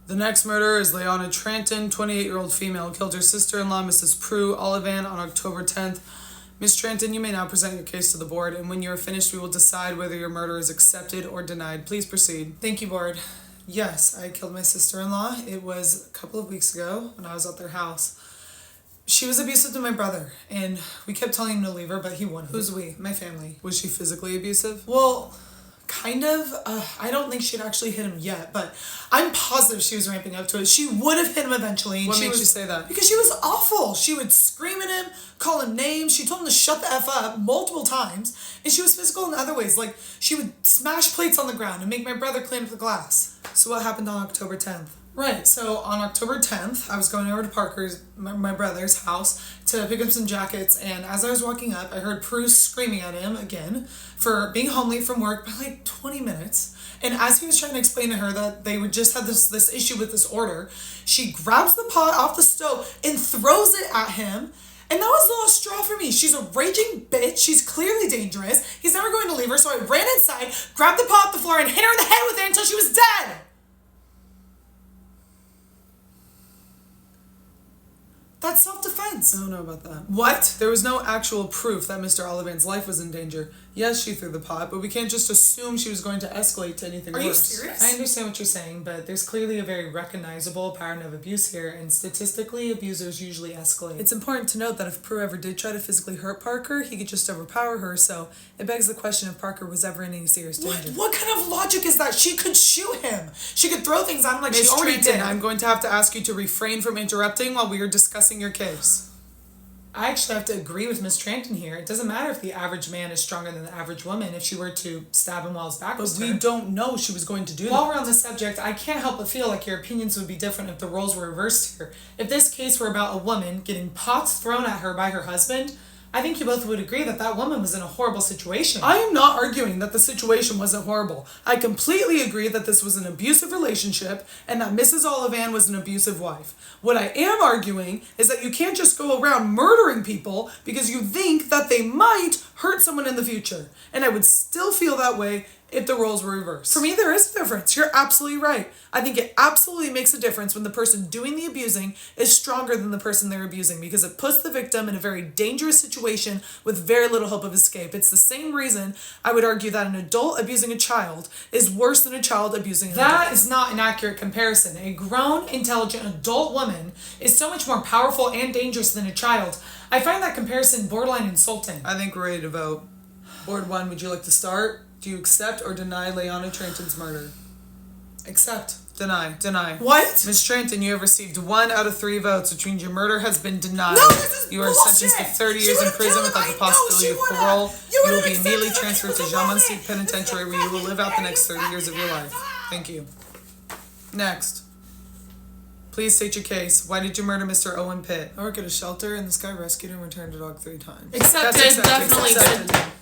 The next murderer is Leona Tranton, 28-year-old female, killed her sister-in-law, Mrs. Prue Olivan, on October 10th. Ms. Tranton, you may now present your case to the board, and when you are finished, we will decide whether your murder is accepted or denied. Please proceed. Thank you, board. Yes, I killed my sister-in-law. It was a couple of weeks ago when I was at their house. She was abusive to my brother, and we kept telling him to leave her, but he wouldn't. Who's we? My family. Was she physically abusive? Well, kind of. I don't think she'd actually hit him yet, but I'm positive she was ramping up to it. She would have hit him eventually. What makes you say that? Because she was awful. She would scream at him, call him names. She told him to shut the F up multiple times, and she was physical in other ways. Like, she would smash plates on the ground and make my brother clean up the glass. So what happened on October 10th? Right, so on October 10th, I was going over to Parker's, my brother's house, to pick up some jackets, and as I was walking up, I heard Prue screaming at him again for being home late from work by like 20 minutes. And as he was trying to explain to her that they would just have this issue with this order, she grabs the pot off the stove and throws it at him. And that was the last straw for me. She's a raging bitch. She's clearly dangerous. He's never going to leave her, so I ran inside, grabbed the pot off the floor, and hit her in the head with it until she was dead. That's self-defense. I don't know about that. What? There was no actual proof that Mr. Olivan's life was in danger. Yes, she threw the pot, but we can't just assume she was going to escalate to anything worse. Are you serious? I understand what you're saying, but there's clearly a very recognizable pattern of abuse here, and statistically, abusers usually escalate. It's important to note that if Prue ever did try to physically hurt Parker, he could just overpower her, so it begs the question if Parker was ever in any serious danger. What kind of logic is that? She could shoot him. She could throw things at him like she Ms. already Tranton, did. I'm going to have to ask you to refrain from interrupting while we are discussing your case. I actually have to agree with Miss Tranton here. It doesn't matter if the average man is stronger than the average woman if she were to stab him while his back was turned. We don't know she was going to do that. While we're on the subject, I can't help but feel like your opinions would be different if the roles were reversed here. If this case were about a woman getting pots thrown at her by her husband, I think you both would agree that that woman was in a horrible situation. I am not arguing that the situation wasn't horrible. I completely agree that this was an abusive relationship and that Mrs. Olivan was an abusive wife. What I am arguing is that you can't just go around murdering people because you think that they might hurt someone in the future. And I would still feel that way if the roles were reversed. For me, there is a difference. You're absolutely right. I think it absolutely makes a difference when the person doing the abusing is stronger than the person they're abusing because it puts the victim in a very dangerous situation with very little hope of escape. It's the same reason I would argue that an adult abusing a child is worse than a child abusing an adult. That is not an accurate comparison. A grown, intelligent adult woman is so much more powerful and dangerous than a child. I find that comparison borderline insulting. I think we're ready to vote. Board 1, would you like to start? Do you accept or deny Leona Tranton's murder? Accept. Deny. Deny. What? Ms. Tranton, you have received 1 out of 3 votes, which means your murder has been denied. No, this is You are bullshit. sentenced to 30 She years in would've prison killed him. without the I know possibility she of would've. parole. You You will would've be immediately accepted transferred to it. Jamon Street Penitentiary, where you will live out the next 30 years of your life. Thank you. Next. Please state your case. Why did you murder Mr. Owen Pitt? I work at a shelter, and this guy rescued and returned a dog 3 times. Accepted, That's accepted. definitely Accepted. accepted.